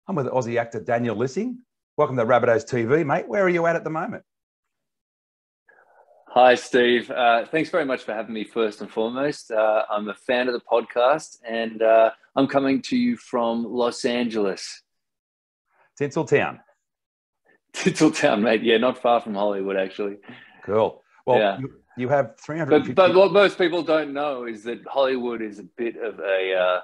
I'm with Aussie actor Daniel Lissing. Welcome to Rabbitohs TV, mate. Where are you at the moment? Hi, Steve. Thanks very much for having me first and foremost. I'm a fan of the podcast, and I'm coming to you from Los Angeles. Tinseltown. Tinseltown, mate. Yeah, not far from Hollywood, actually. Cool. Well, yeah. you have 350... But what most people don't know is that Hollywood is a bit of a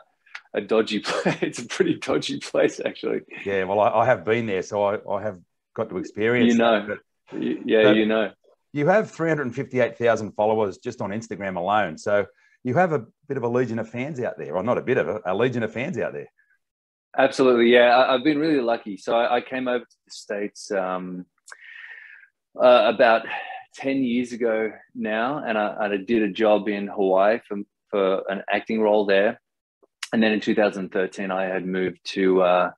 dodgy place. It's a pretty dodgy place, actually. Yeah, well, I have been there, so I have got to experience that. You know. You have 358,000 followers just on Instagram alone. So you have a bit of a legion of fans out there, or not a bit of a legion of fans out there. Absolutely, yeah. I've been really lucky. So I came over to the States about 10 years ago now, and I did a job in Hawaii for an acting role there. And then in 2013, I had moved to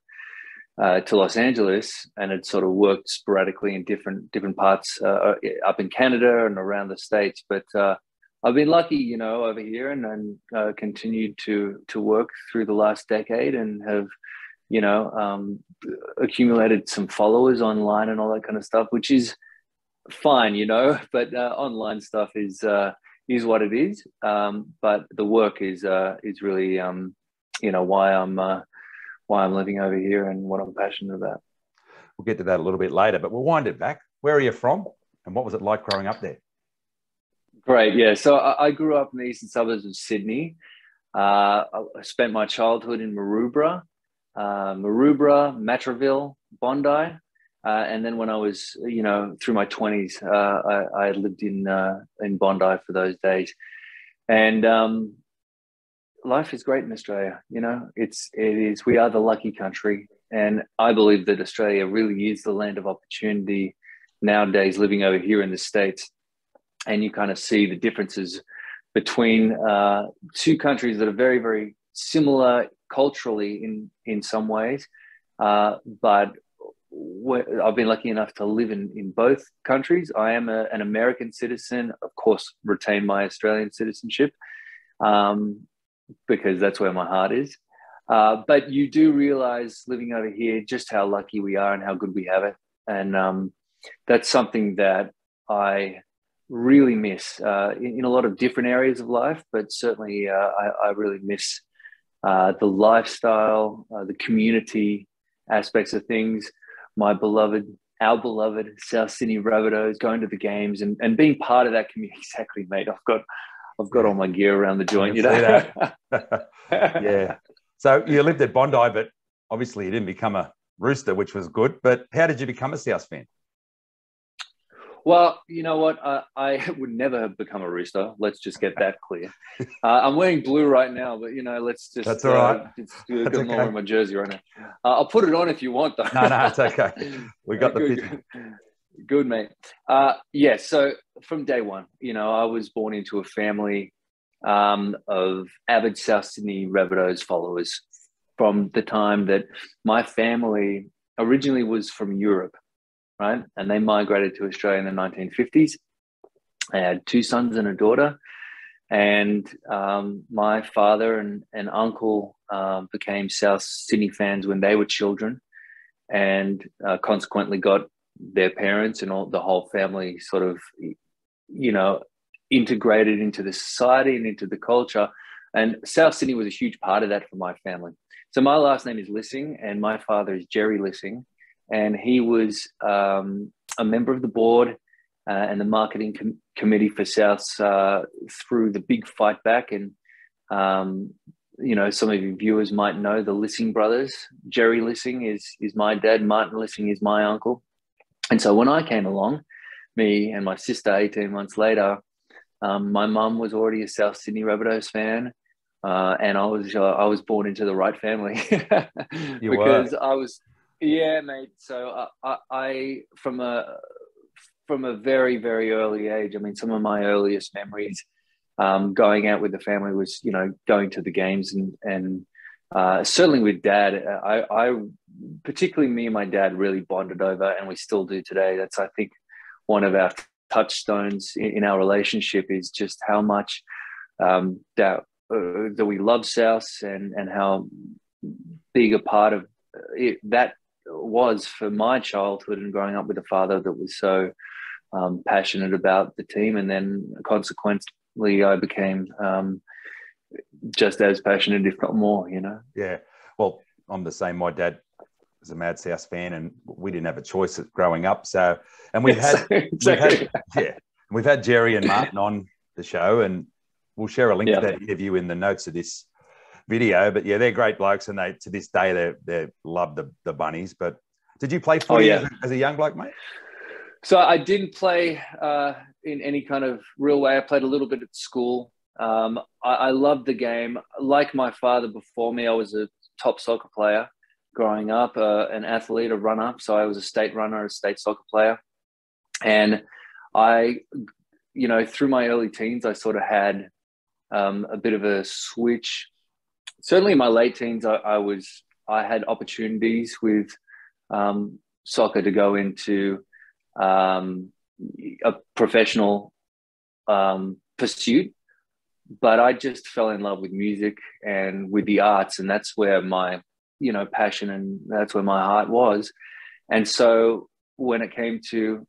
Los Angeles, and had sort of worked sporadically in different parts up in Canada and around the States. But I've been lucky, over here, and continued to work through the last decade, and have, accumulated some followers online and all that kind of stuff, which is fine, But online stuff is what it is. But the work is really, why I'm living over here and what I'm passionate about. We'll get to that a little bit later, but we'll wind it back. Where are you from, and what was it like growing up there? Great, yeah. So I grew up in the eastern suburbs of Sydney. I spent my childhood in Maroubra, Matraville, Bondi. And then when I was, through my 20s, I lived in Bondi for those days. And life is great in Australia. It is. We are the lucky country, and I believe that Australia really is the land of opportunity nowadays. Living over here in the States, and you kind of see the differences between two countries that are very, very similar culturally in some ways, but I've been lucky enough to live in both countries. I am an American citizen, of course, retain my Australian citizenship. Because that's where my heart is. But you do realize living over here just how lucky we are and how good we have it. And that's something that I really miss in a lot of different areas of life, but certainly I really miss the lifestyle, the community aspects of things, our beloved South Sydney Rabbitohs, going to the games and being part of that community. Exactly, mate. I've got all my gear around the joint, Yeah. So you lived at Bondi, but obviously you didn't become a Rooster, which was good. But how did you become a South fan? Well, you know what? I would never have become a Rooster. Let's just get that clear. I'm wearing blue right now, but, let's just... That's all right. I'm not wearing my jersey right now. I'll put it on if you want, though. No, it's okay. We got the picture. Good, mate. Yeah, so from day one, I was born into a family of avid South Sydney Rabbitohs followers from the time that my family originally was from Europe, right? And they migrated to Australia in the 1950s. I had two sons and a daughter. And my father and uncle became South Sydney fans when they were children, and consequently got their parents and the whole family sort of, integrated into the society and into the culture. And South Sydney was a huge part of that for my family. So my last name is Lissing, and my father is Jerry Lissing, and he was a member of the board and the marketing committee for Souths through the big fight back. And some of your viewers might know the Lissing brothers. Jerry Lissing is my dad. Martin Lissing is my uncle. And so when I came along, me and my sister 18 months later, my mum was already a South Sydney Rabbitohs fan, and I was born into the right family. I was, yeah, mate. So I from a very, very early age, I mean, some of my earliest memories going out with the family was, going to the games and certainly with Dad. I particularly me and my dad really bonded over, and we still do today. That's, I think, one of our touchstones in our relationship, is just how much that we love South, and how big a part of that was for my childhood and growing up with a father that was so passionate about the team, and then consequently I became just as passionate, if not more. Yeah. Well, I'm the same. My dad was a Mad South fan, and we didn't have a choice growing up. So, and we've had Jerry and Martin on the show, and we'll share a link to that interview in the notes of this video. But yeah, they're great blokes, and they to this day they love the Bunnies. But did you play footy as a young bloke, mate? So I didn't play in any kind of real way. I played a little bit at school. I loved the game. Like my father before me, I was a top soccer player growing up, an athlete, a runner. So I was a state runner, a state soccer player. And I, through my early teens, I sort of had a bit of a switch. Certainly in my late teens, I had opportunities with soccer to go into a professional pursuit, but I just fell in love with music and with the arts, and that's where my passion and that's where my heart was. And so when it came to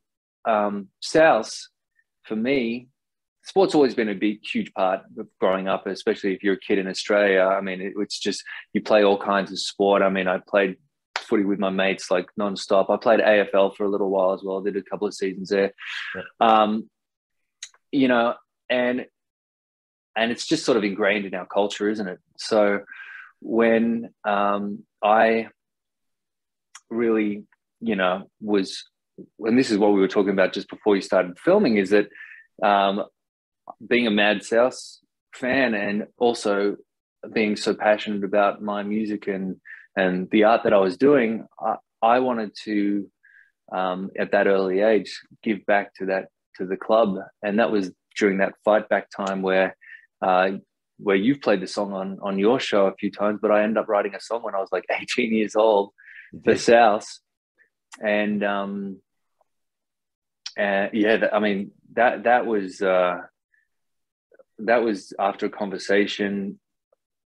South, for me, sport's always been a big, huge part of growing up, especially if you're a kid in Australia. I mean, it's just, you play all kinds of sport. I mean, I played footy with my mates like nonstop. I played AFL for a little while as well. Did a couple of seasons there. Yeah. And it's just sort of ingrained in our culture, isn't it? So when I really, was, and this is what we were talking about just before you started filming, is that being a Mad South fan and also being so passionate about my music and the art that I was doing, I wanted to, at that early age, give back to the club. And that was during that fight back time where you've played the song on your show a few times, but I ended up writing a song when I was like 18 years old for South. And that was after a conversation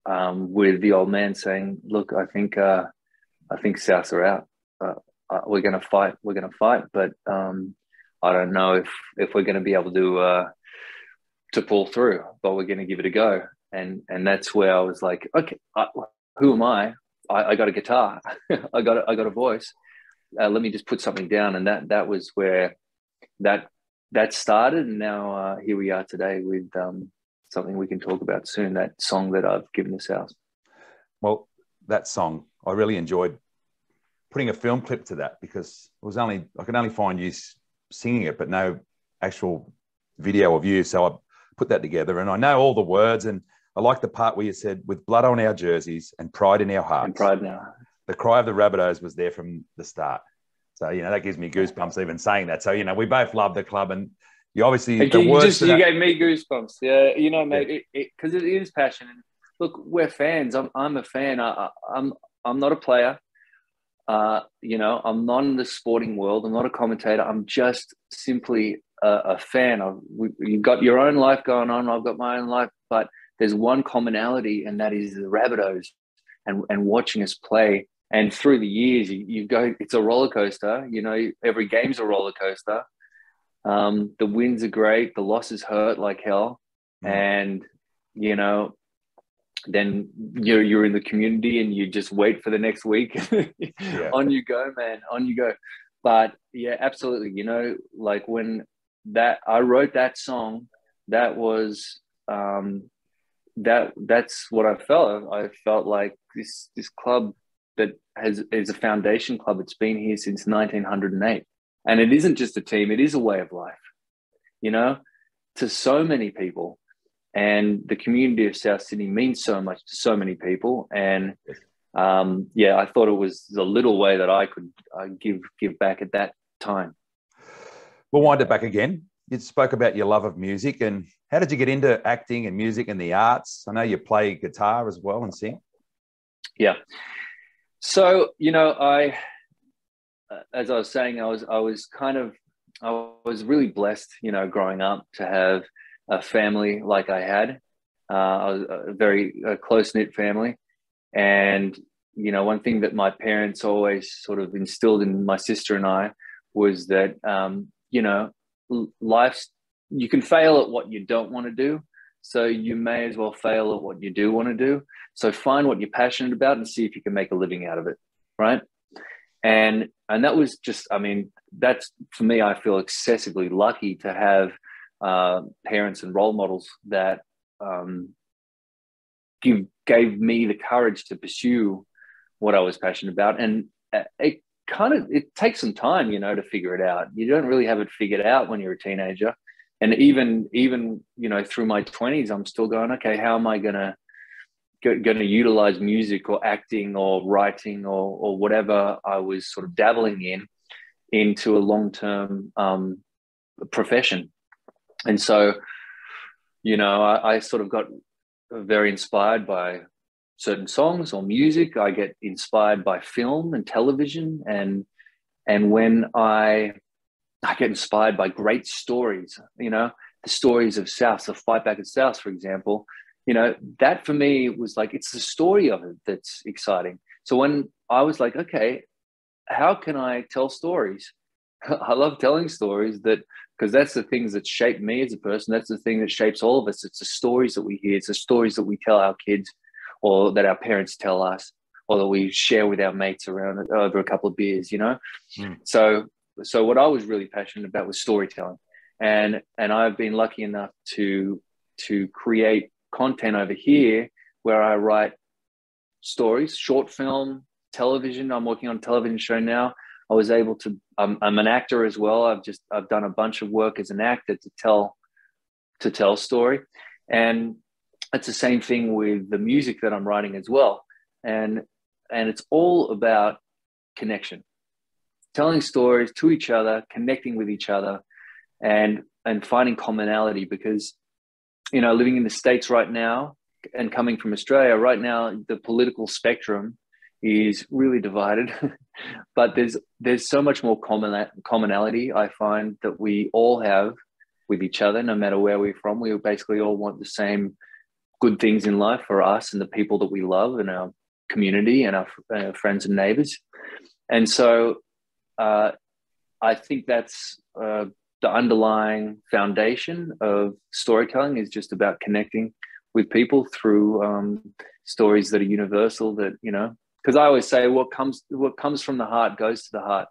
with the old man saying, look, I think Souths are out. We're going to fight, but I don't know if we're going to be able to pull through, but we're going to give it a go. And that's where I was like, okay, who am I? I got a guitar. I got a voice. Let me just put something down. And that was where that started. And now here we are today with something we can talk about soon, that song that I've given the South. Well, that song, I really enjoyed putting a film clip to that, because I could only find you singing it, but no actual video of you. So I put that together, and I know all the words, and I like the part where you said, with blood on our jerseys and pride in our hearts. And pride in our hearts. The cry of the Rabbitohs was there from the start. So, that gives me goosebumps even saying that. So, we both love the club, and you obviously... You gave me goosebumps. Yeah, mate, because it is passion. And look, we're fans. I'm a fan. I'm not a player. I'm not in the sporting world. I'm not a commentator. I'm just simply a fan. You've got your own life going on. I've got my own life, but there's one commonality, and that is the Rabbitohs and watching us play. And through the years, you go, it's a roller coaster. Every game's a roller coaster. The wins are great. The losses hurt like hell. And, then you're in the community and you just wait for the next week. On you go, man, on you go. But yeah, absolutely. Like when I wrote that song, that was, that's what I felt. I felt like this club that is a foundation club. It's been here since 1908. And it isn't just a team, it is a way of life, to so many people. And the community of South Sydney means so much to so many people. And I thought it was the little way that I could give back at that time. We'll wind it back again. You spoke about your love of music, and how did you get into acting and music and the arts? I know you play guitar as well and sing. Yeah. So, as I was saying, I was really blessed, growing up to have a family like I had. I was a very close-knit family. And, you know, one thing that my parents always sort of instilled in my sister and I was that, you know, life's, you can fail at what you don't want to do. So you may as well fail at what you do want to do. So find what you're passionate about and see if you can make a living out of it. Right. And that was just, I mean, that's, for me, I feel excessively lucky to have parents and role models that gave me the courage to pursue what I was passionate about. And it takes some time, you know, to figure it out. You don't really have it figured out when you're a teenager. And even, you know, through my 20s, I'm still going, okay, how am I going to utilize music or acting or writing or whatever I was sort of dabbling in into a long-term profession. And so, you know, I sort of got very inspired by certain songs or music. I get inspired by film and television. And when I get inspired by great stories, you know, the stories of South, the Fight Back at South, for example, you know, that for me was like, it's the story of it that's exciting. So when I was like, okay, how can I tell stories? I love telling stories, that because that's the things that shape me as a person. That's the thing that shapes all of us. It's the stories that we hear. It's the stories that we tell our kids, or that our parents tell us, or that we share with our mates around over a couple of beers, you know? So what I was really passionate about was storytelling. And I've been lucky enough to create content over here where I write stories, short film, television. I'm working on a television show now. I was able to, I'm an actor as well. I've done a bunch of work as an actor to tell story. And it's the same thing with the music that I'm writing as well. And it's all about connection, telling stories to each other, connecting with each other, and finding commonality. Because, you know, living in the States right now and coming from Australia right now, the political spectrum is really divided. But there's so much more commonality, I find, that we all have with each other, no matter where we're from. We basically all want the same good things in life for us and the people that we love and our community and our friends and neighbors. And so I think that's the underlying foundation of storytelling, is just about connecting with people through stories that are universal, that, you know, because I always say what comes from the heart goes to the heart.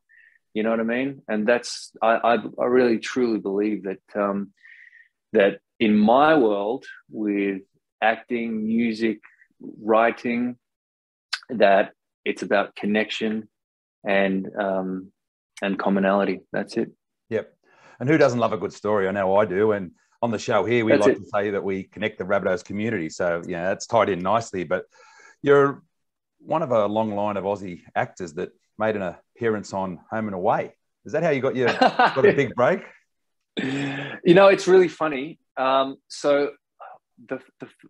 You know what I mean? And that's, I really truly believe that that in my world, with acting, music, writing, that it's about connection and commonality. That's it. Yep. And who doesn't love a good story? I know I do. And on the show here, we like to say that we connect the Rabbitohs community. So, yeah, that's tied in nicely. But you're one of a long line of Aussie actors that made an appearance on Home and Away. Is that how you got a big break? You know, it's really funny. So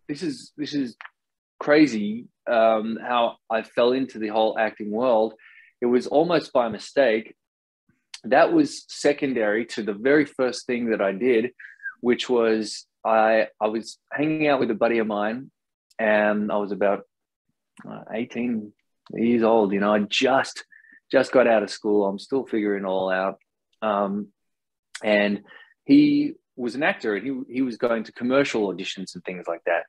this is crazy how I fell into the whole acting world. It was almost by mistake. That was secondary to the very first thing that I did, which was I was hanging out with a buddy of mine, and I was about 18 years old. You know, I just got out of school. I'm still figuring it all out. And he was an actor, and he was going to commercial auditions and things like that.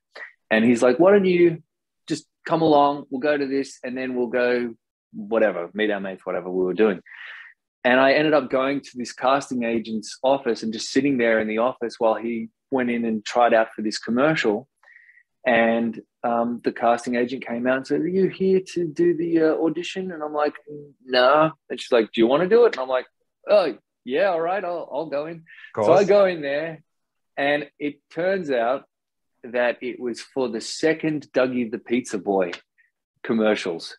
And he's like, why don't you just come along? We'll go to this, and then we'll go whatever, meet our mates, whatever we were doing. And I ended up going to this casting agent's office and just sitting there in the office while he went in and tried out for this commercial. And the casting agent came out and said, are you here to do the audition? And I'm like, no. And she's like, do you want to do it? And I'm like, oh, yeah, all right, I'll go in. So I go in there, and it turns out that it was for the second Dougie the Pizza Boy commercials.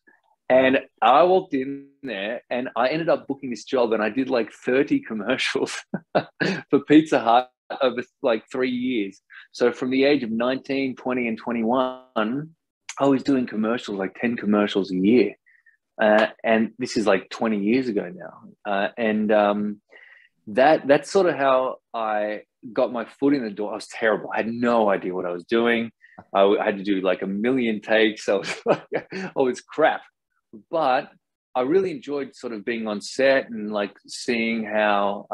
And I walked in there, and I ended up booking this job, and I did like 30 commercials for Pizza Hut over like 3 years. So from the age of 19, 20, and 21, I was doing commercials, like 10 commercials a year. And this is like 20 years ago now. That's sort of how I got my foot in the door. I was terrible. I had no idea what I was doing. I had to do like a million takes. I was crap. but I really enjoyed sort of being on set and like seeing how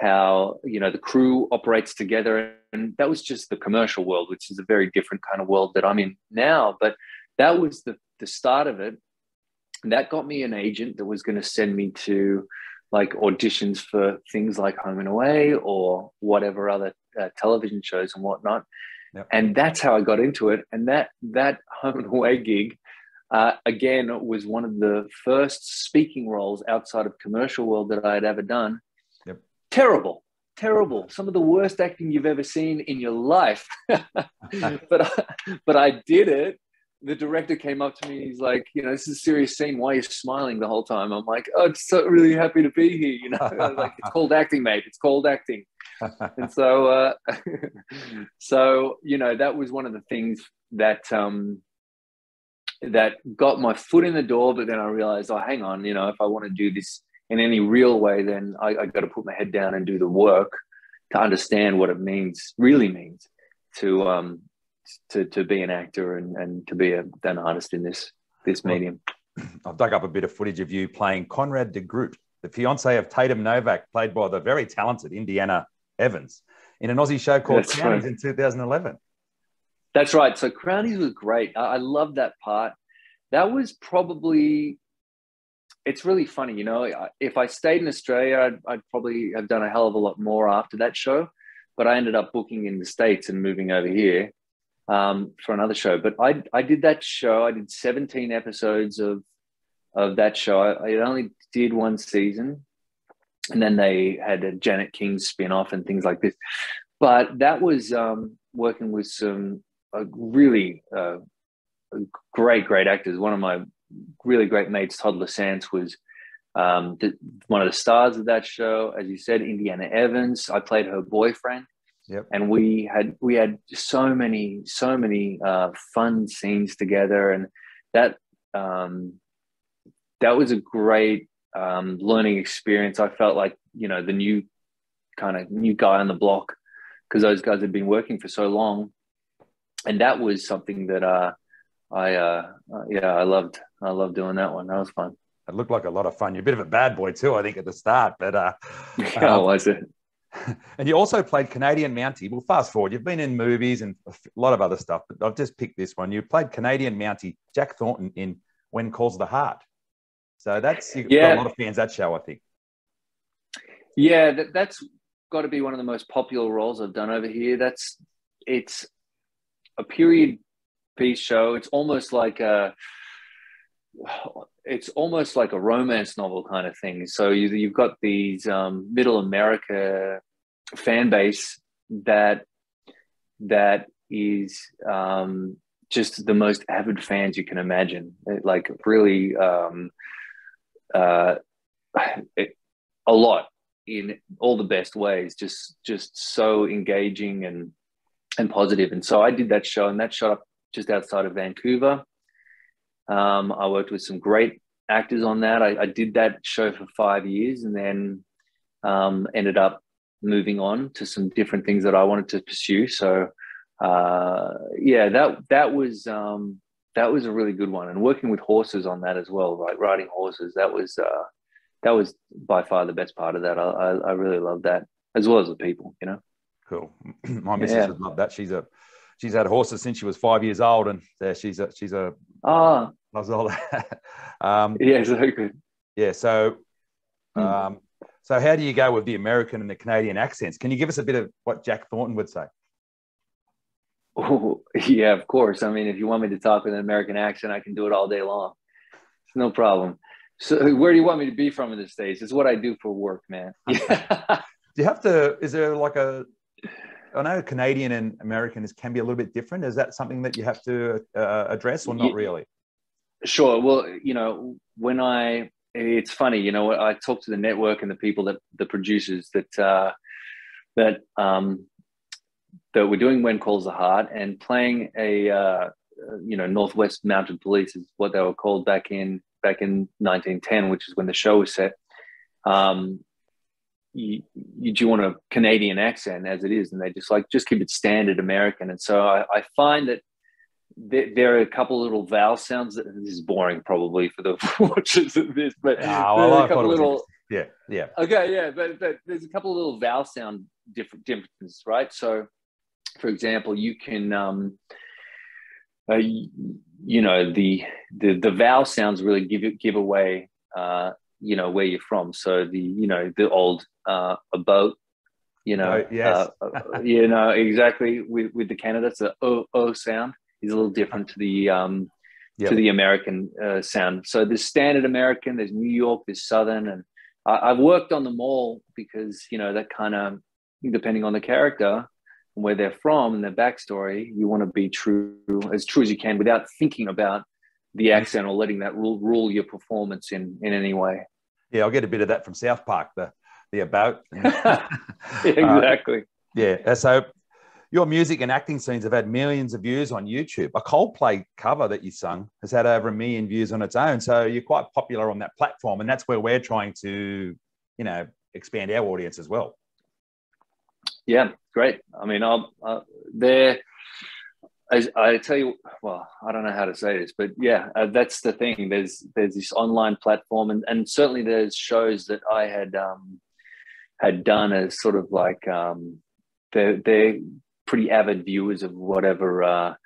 the crew operates together. And that was just the commercial world, which is a very different kind of world that I'm in now. But that was the start of it. And that got me an agent that was going to send me to like auditions for things like Home and Away or whatever other television shows and whatnot. Yep. And that's how I got into it. And that Home and Away gig, again, was one of the first speaking roles outside of commercial world that I had ever done. Yep. Terrible. Some of the worst acting you've ever seen in your life. but I did it. The director came up to me. He's like, this is a serious scene. Why are you smiling the whole time? I'm like, oh, I'm so really happy to be here. I was like, it's called acting, mate. It's called acting. And so, that was one of the things that that got my foot in the door. But then I realized, oh, hang on, if I want to do this in any real way, then I got to put my head down and do the work to understand what it really means to be an actor and to be an artist in this medium. I've dug up a bit of footage of you playing Conrad de Groot, the fiance of Tatum Novak, played by the very talented Indiana Evans, in an Aussie show called Crownies in 2011. That's right. So Crownies was great. I love that part. That was probably, it's really funny, if I stayed in Australia, I'd probably have done a hell of a lot more after that show, but I ended up booking in the States and moving over here for another show. But I did that show. I did 17 episodes of that show. I only did one season, and then they had a Janet King spin-off and things like this. But that was working with some really great actors. One of my really great mates, Todd Lissance, was one of the stars of that show. As you said, Indiana Evans. I played her boyfriend. Yep. And we had so many fun scenes together, and that was a great learning experience. I felt like the new guy on the block, because those guys had been working for so long, and that was something that I loved. I loved doing that one. That was fun. It looked like a lot of fun. You're a bit of a bad boy too, I think, at the start. But how was it? And you also played Canadian Mountie. Well, fast forward, you've been in movies and a lot of other stuff, but I've just picked this one. You played Canadian Mountie Jack Thornton in When Calls the Heart. So you've got a lot of fans, that show, I think. Yeah, that's got to be one of the most popular roles I've done over here. It's a period piece show. It's almost like a romance novel kind of thing. So you've got these middle America fan base that is just the most avid fans you can imagine. Like really a lot in all the best ways, just so engaging and positive. And so I did that show, and that shot up just outside of Vancouver. I worked with some great actors on that. I did that show for 5 years, and then ended up moving on to some different things that I wanted to pursue. So that was a really good one. And working with horses on that as well, right? Riding horses, that was by far the best part of that. I really loved that, as well as the people, Cool. My missus would love that. She's had horses since she was 5 years old, and she's a loves all that. So good. Yeah. So, so how do you go with the American and the Canadian accents? Can you give us a bit of what Jack Thornton would say? Oh, yeah, of course. I mean, if you want me to talk with an American accent, I can do it all day long. It's no problem. So where do you want me to be from in the States? It's what I do for work, man. Do you have to, is there like I know Canadian and American can be a little bit different. Is that something that you have to address, or not really? Sure. Well, it's funny, I talk to the network and the people the producers that we're doing When Calls the Heart, and playing a, Northwest Mounted Police is what they were called back in 1910, which is when the show was set. You do want a Canadian accent as it is, and they just keep it standard American. And so I find there are a couple of little vowel sounds. This is boring probably for the watchers of this, but Oh, well, I thought it was little. Yeah. Okay, yeah, but there's a couple of little vowel sound differences, right? So, for example, you can, you know, the vowel sounds really give away, you know, where you're from. So the old a boat, you know, yes. you know, exactly with the Canada, it's the o sound is a little different to the American sound. So there's standard American, there's New York, there's Southern, and I've worked on them all because, you know, that kind of, depending on the character and where they're from and their backstory, you want to be as true as you can without thinking about the accent or letting that rule your performance in any way. Yeah, I'll get a bit of that from South Park, the about. Exactly. So your music and acting scenes have had millions of views on YouTube. A Coldplay cover that you sung has had over 1 million views on its own. So you're quite popular on that platform. And that's where we're trying to, you know, expand our audience as well. Yeah, great. I mean, I tell you, well, I don't know how to say this, but yeah, that's the thing. There's this online platform, and certainly there's shows that I had done as sort of like they're pretty avid viewers of whatever I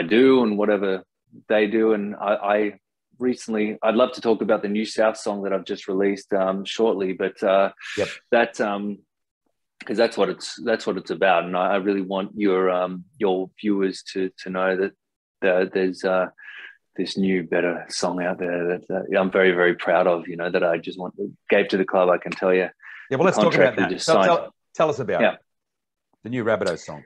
do and whatever they do. And I recently, I'd love to talk about the New South song that I've just released shortly, but that's because that's what it's about. And I really want your viewers to know that there's this new, better song out there that I'm very, very proud of, you know, that I just gave to the club, I can tell you. Yeah, well, let's talk about that. Tell us about it. The new Rabbitohs song.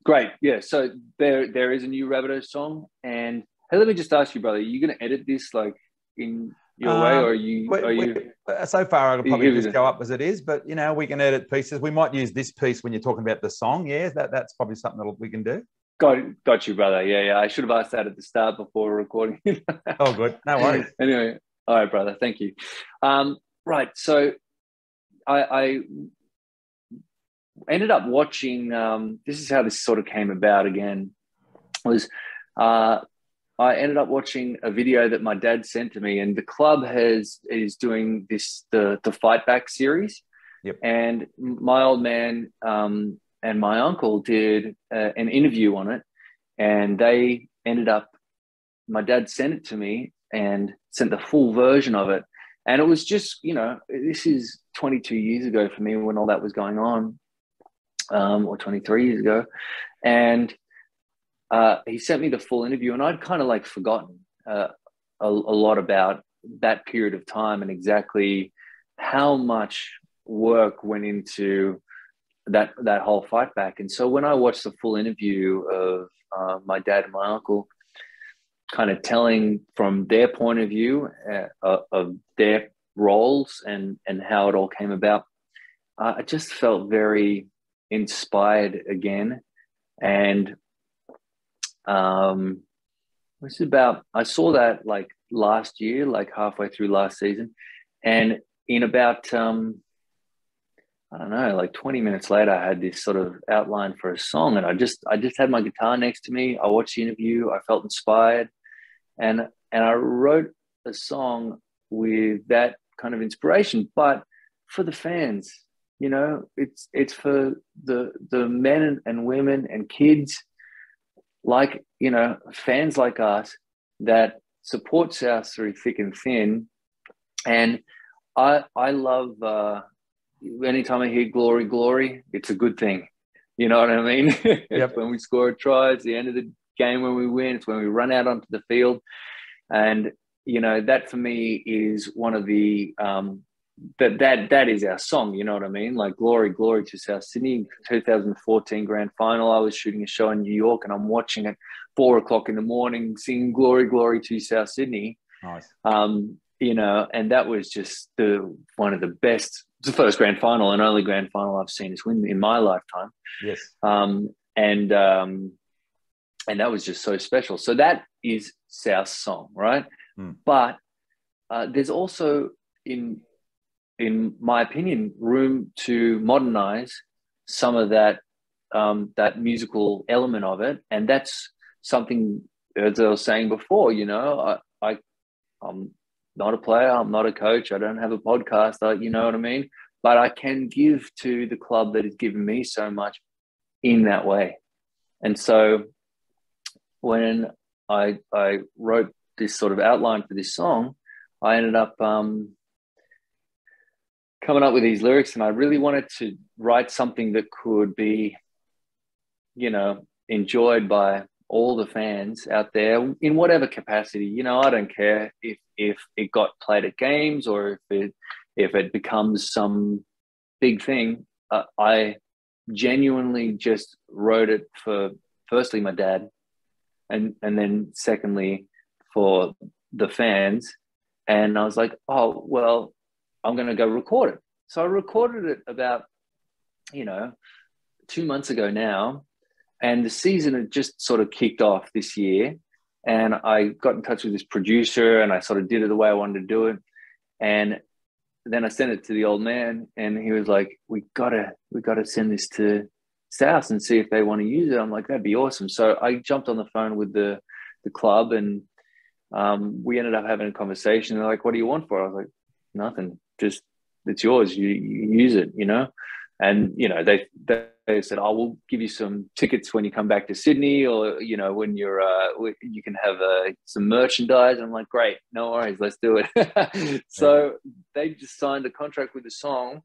Great. Yeah. So there is a new Rabbitohs song. And hey, let me just ask you, brother, are you going to edit this like in your way, or are you? So far, I'll probably just go up as it is, but you know, we can edit pieces. We might use this piece when you're talking about the song. Yeah, that's probably something that we can do. Got you, brother. Yeah. I should have asked that at the start before recording. Oh, good. No worries. Anyway, all right, brother. Thank you. Right. So I ended up watching. This is how this sort of came about. Again, was I ended up watching a video that my dad sent to me, and the club is doing the Fight Back series. Yep. And my old man and my uncle did an interview on it, and they ended up. My dad sent it to me and sent the full version of it, and it was just, you know, this is 22 years ago for me when all that was going on, or 23 years ago, and. He sent me the full interview, and I'd kind of like forgotten a lot about that period of time and exactly how much work went into that whole fight back. And so when I watched the full interview of my dad and my uncle, kind of telling from their point of view of their roles and how it all came about, I just felt very inspired again. And I saw that like last year, like halfway through last season, and in about I don't know, like 20 minutes later, I had this sort of outline for a song, and I just had my guitar next to me. I watched the interview, I felt inspired, and I wrote a song with that kind of inspiration, but for the fans, you know, it's for the men and women and kids, like, you know, fans like us that support South through thick and thin. And I love anytime I hear glory, glory, it's a good thing. You know what I mean? Yep. When we score a try, it's the end of the game when we win, it's when we run out onto the field. And, you know, that for me is one of the that is our song, you know what I mean? Like glory, glory to South Sydney. 2014 grand final, I was shooting a show in New York, and I'm watching at 4:00 in the morning, singing glory, glory to South Sydney. Nice. You know, and that was just one of the best, the first grand final and only grand final I've seen us win in my lifetime. Yes. And that was just so special. So that is South's song, right? But there's also, in my opinion, room to modernize some of that that musical element of it. And that's something, as I was saying before, you know, I'm not a player, I'm not a coach, I don't have a podcast, you know what I mean? But I can give to the club that has given me so much in that way. And so when I wrote this sort of outline for this song, I ended up coming up with these lyrics, and I really wanted to write something that could be, you know, enjoyed by all the fans out there in whatever capacity. You know, I don't care if it got played at games or if it becomes some big thing. I genuinely just wrote it for, firstly, my dad, and then secondly for the fans. And I was like, oh, well, I'm going to go record it. So I recorded it about, you know, 2 months ago now. And the season had just sort of kicked off this year. And I got in touch with this producer, and I sort of did it the way I wanted to do it. And then I sent it to the old man, and he was like, we gotta send this to South and see if they want to use it. I'm like, that'd be awesome. So I jumped on the phone with the club, and we ended up having a conversation. They're like, what do you want for it? I was like, nothing, just, it's yours. You use it, you know? And, you know, they said, oh, we'll give you some tickets when you come back to Sydney, or, you know, when you're, you can have some merchandise. I'm like, great, no worries, let's do it. So they just signed a contract with the song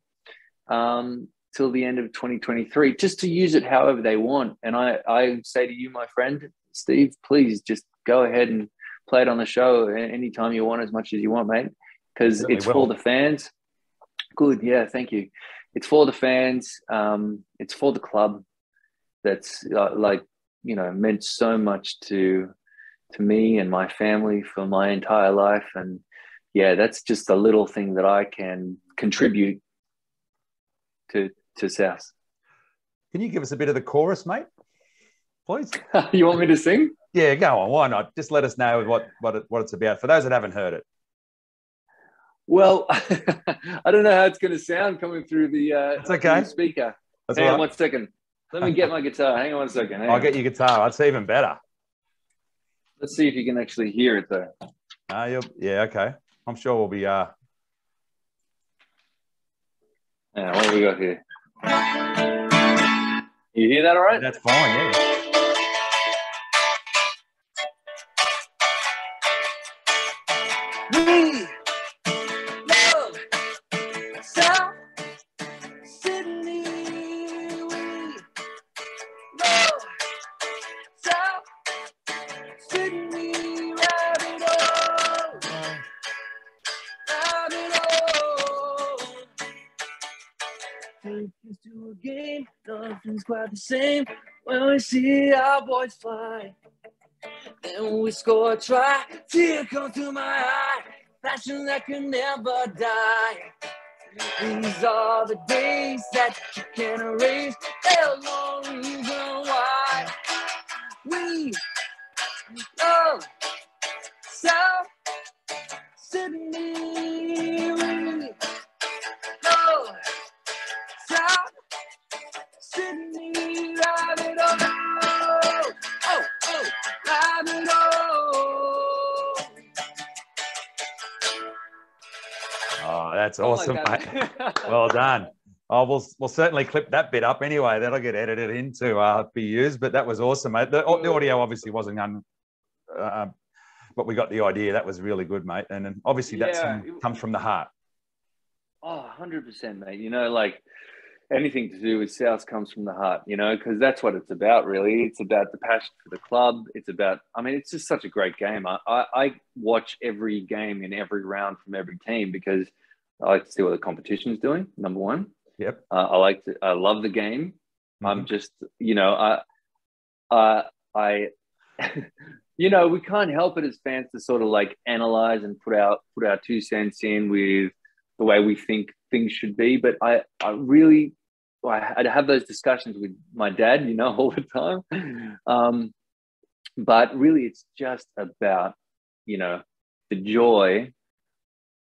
till the end of 2023, just to use it however they want. And I say to you, my friend, Steve, please just go ahead and play it on the show anytime you want, as much as you want, mate, because it's for the fans. Good, yeah, thank you. It's for the fans. It's for the club. That's like, you know, meant so much to me and my family for my entire life. And yeah, that's just a little thing that I can contribute to South. Can you give us a bit of the chorus, mate? Please. You want me to sing? Yeah, go on. Why not? Just let us know what it's about for those that haven't heard it. Well, I don't know how it's going to sound coming through the speaker. Hang on 1 second. Let me get my guitar. Hang on 1 second. I'll get your guitar. That's even better. Let's see if you can actually hear it, though. Yeah, okay. I'm sure we'll be... Yeah, what have we got here? You hear that all right? That's fine, yeah. We love South Sydney. We love South Sydney. Rabbitohs. Rabbitohs. Take us to a game. Nothing's quite the same when we see our boys fly. And we score a try, tear come to my eye, passion that can never die. These are the days that you can't erase, there's no reason why. We love South Sydney. We love South Sydney. Rabbitohs. Oh, that's awesome, mate. Well done. Oh, we'll certainly clip that bit up anyway. That'll get edited into be used. But that was awesome, mate. The audio obviously wasn't but we got the idea. That was really good, mate. And obviously that comes from the heart. Oh, 100%, mate. You know, like anything to do with South comes from the heart, you know, because that's what it's about, really. It's about the passion for the club. It's about, I mean, it's just such a great game. I watch every game in every round from every team because I like to see what the competition is doing, number one. Yep. I love the game. Mm-hmm. I'm just, you know, I you know, we can't help it as fans to sort of like analyze and put our 2 cents in with the way we think things should be. But I have those discussions with my dad, you know, all the time. But really it's just about, you know, the joy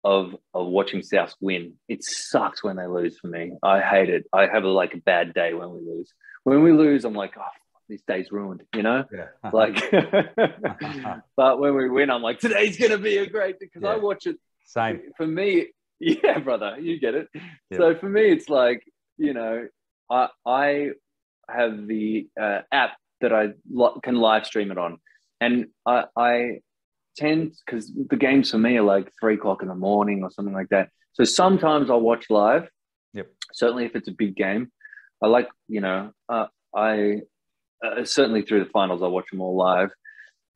of watching South win. It sucks when they lose for me. I hate it. I have a bad day when we lose. When we lose, I'm like, oh, this day's ruined, you know? Yeah. Like, but when we win, I'm like, today's going to be a great day, because I watch it. Same. For me, yeah, brother, you get it. Yep. So for me, it's like, you know, I have the app that I can live stream it on. And I tend, because the games for me are like 3 o'clock in the morning or something like that. So sometimes I'll watch live. Yep. Certainly if it's a big game. I like, you know, I certainly through the finals, I watch them all live.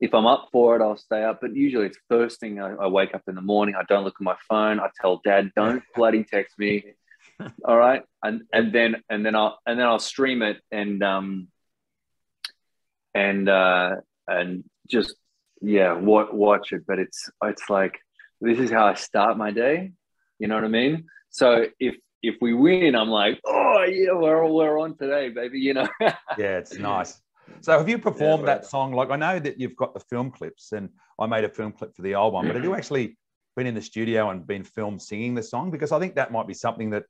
If I'm up for it, I'll stay up. But usually it's first thing I wake up in the morning. I don't look at my phone. I tell Dad, don't bloody text me. All right. And then I'll stream it and just, watch it. But it's like, this is how I start my day. You know what I mean? So if we win, I'm like, oh yeah, we're on today, baby. You know? Yeah, it's nice. So have you performed that song? Like, I know that you've got the film clips, and I made a film clip for the old one, but have you actually been in the studio and been filmed singing the song? Because I think that might be something that,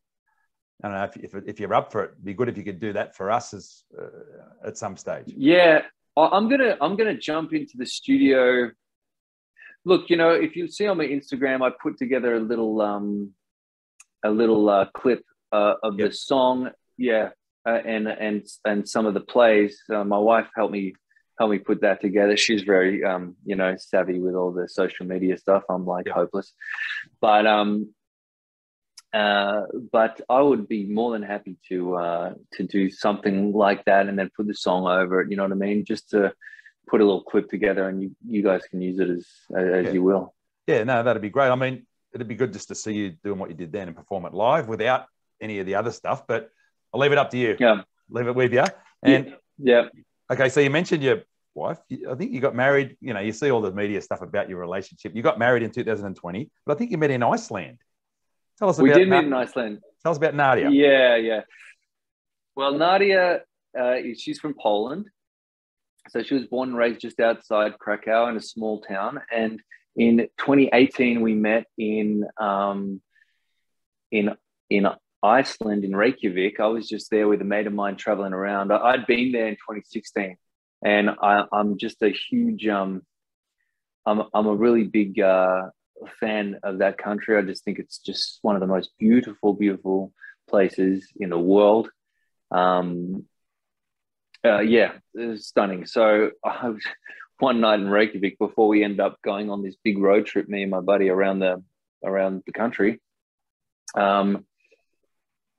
I don't know, if you're up for it, it'd be good if you could do that for us as at some stage. Yeah, I'm gonna jump into the studio. Look, you know, if you see on my Instagram, I put together a little clip of the song. Yeah. And some of the plays. My wife helped me put that together. She's very savvy with all the social media stuff. I'm like hopeless, but I would be more than happy to do something like that and then put the song over it. You know what I mean? Just to put a little clip together, and you guys can use it as you will. Yeah, no, that'd be great. I mean, it'd be good just to see you doing what you did then and perform it live without any of the other stuff, but I'll leave it up to you. Yeah. Leave it with you. And yeah. Okay, so you mentioned your wife. I think you got married. You know, you see all the media stuff about your relationship. You got married in 2020, but I think you met in Iceland. Tell us about. We did meet in Iceland. Tell us about Nadia. Yeah. Well, Nadia, she's from Poland. So she was born and raised just outside Krakow in a small town. And in 2018, we met in Iceland, in Reykjavik. I was just there with a mate of mine traveling around. I'd been there in 2016, and I'm just a huge I'm a really big fan of that country. I just think it's just one of the most beautiful places in the world. It's stunning. So one night in Reykjavik, before we ended up going on this big road trip, me and my buddy around the country,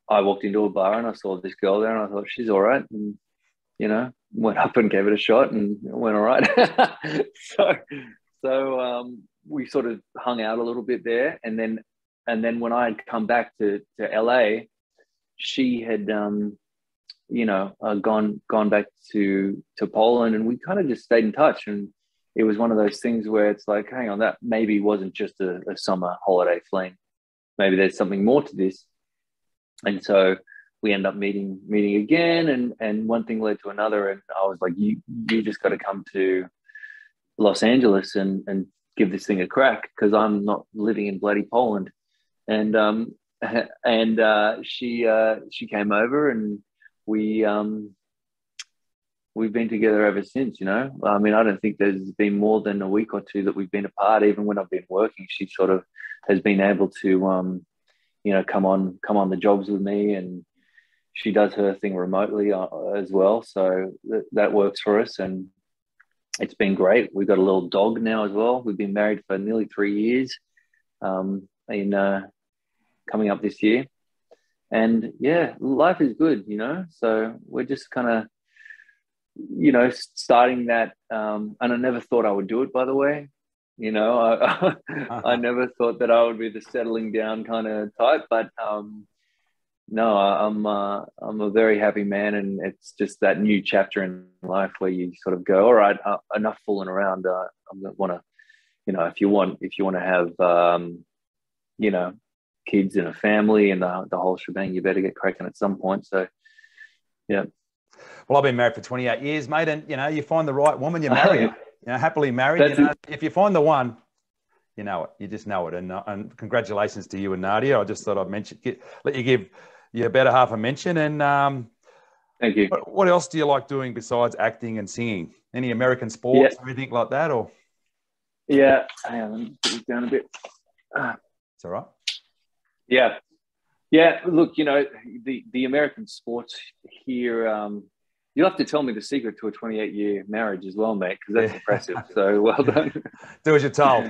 I walked into a bar and I saw this girl there, and I thought, she's all right. And, you know, went up and gave it a shot, and it went all right. So we sort of hung out a little bit there. And then when I had come back to LA, she had, gone back to Poland, and we kind of just stayed in touch. And it was one of those things where it's like, hang on, that maybe wasn't just a summer holiday fling. Maybe there's something more to this. And so we end up meeting again, and one thing led to another. And I was like, you just got to come to Los Angeles and give this thing a crack, because I'm not living in bloody Poland. And she came over, and we've been together ever since. You know, I mean, I don't think there's been more than a week or two that we've been apart. Even when I've been working, she sort of has been able to come on the jobs with me, and she does her thing remotely as well. So that works for us, and it's been great. We've got a little dog now as well. We've been married for nearly 3 years, coming up this year. And yeah, life is good, you know. So we're just kind of, starting that. And I never thought I would do it, by the way. You know, I never thought that I would be the settling down kind of type, but no, I'm a very happy man, and it's just that new chapter in life where you sort of go, all right, enough fooling around. I want to, if you want to have, kids and a family and the whole shebang, you better get cracking at some point. So, yeah. Well, I've been married for 28 years, mate, and you find the right woman, you marry her. Happily married. If you find the one, you know it. You just know it. And congratulations to you and Nadia. I just thought I'd let you give your better half a mention. And thank you. What else do you like doing besides acting and singing? Any American sports or anything like that? Or hang on, let me put it down a bit. It's all right. Yeah. Look, you know, the American sports here. You'll have to tell me the secret to a 28-year marriage as well, mate, because that's impressive. So well done. Do as you're told.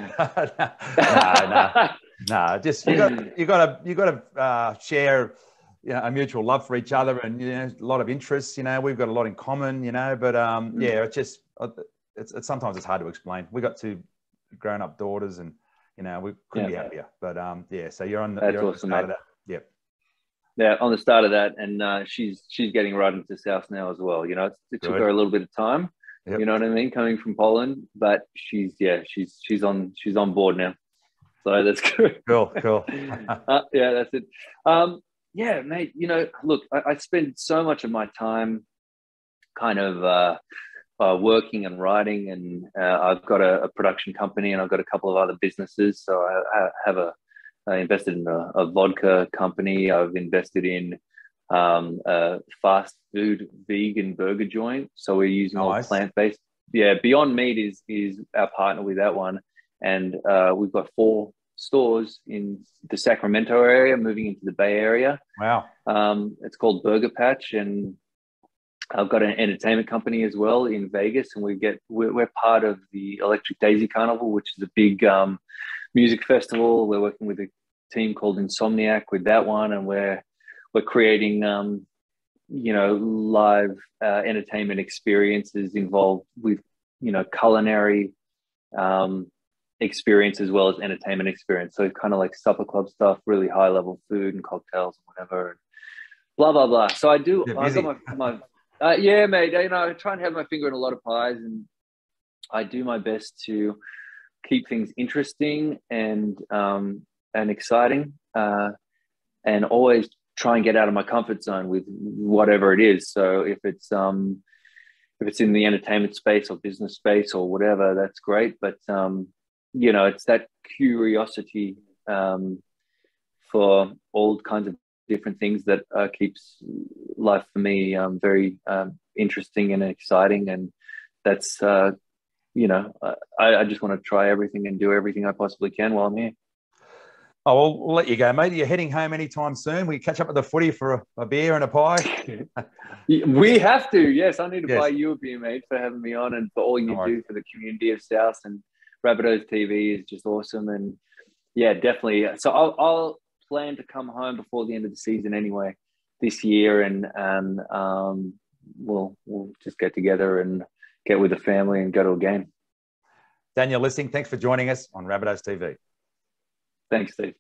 No. Just you got to share, you know, a mutual love for each other, and you know, a lot of interests. You know, we've got a lot in common. You know, but it's just sometimes it's hard to explain. We got 2 grown-up daughters, and you know, we couldn't be happier. But so you're on the awesome, start of that. Yep. Yeah, on the start of that, and she's getting right into South now as well. You know, it took her a little bit of time. Yep. You know what I mean, coming from Poland, but she's on board now. So that's good. Cool. That's it. Yeah, mate. You know, look, I spend so much of my time kind of working and writing, and I've got a production company, and I've got a couple of other businesses. So I invested in a vodka company. I've invested in a fast food vegan burger joint. So we're using all plant-based. Yeah, Beyond Meat is our partner with that one. And we've got 4 stores in the Sacramento area, moving into the Bay Area. Wow. It's called Burger Patch. And I've got an entertainment company as well in Vegas. And we're part of the Electric Daisy Carnival, which is a big music festival. We're working with a team called Insomniac with that one, and we're creating you know, live entertainment experiences involved with, you know, culinary experience as well as entertainment experience. So kind of like supper club stuff, really high level food and cocktails and whatever, and blah blah blah. So I got my mate. You know, I try and have my finger in a lot of pies, and I do my best to keep things interesting and exciting, and always try and get out of my comfort zone with whatever it is. So if it's in the entertainment space or business space or whatever, that's great. But you know, it's that curiosity for all kinds of different things that keeps life for me very interesting and exciting. And that's you know, I just want to try everything and do everything I possibly can while I'm here. Oh, well, we'll let you go, mate. Are you heading home anytime soon? We catch up at the footy for a beer and a pie? We have to. Yes, I need to buy you a beer, mate, for having me on and for all you do for the community of South. And Rabbitohs TV is just awesome. And yeah, definitely. So I'll plan to come home before the end of the season anyway this year, and we'll just get together and get with the family and go to a game. Daniel Lissing, thanks for joining us on Rabbitohs TV. Thanks, Steve.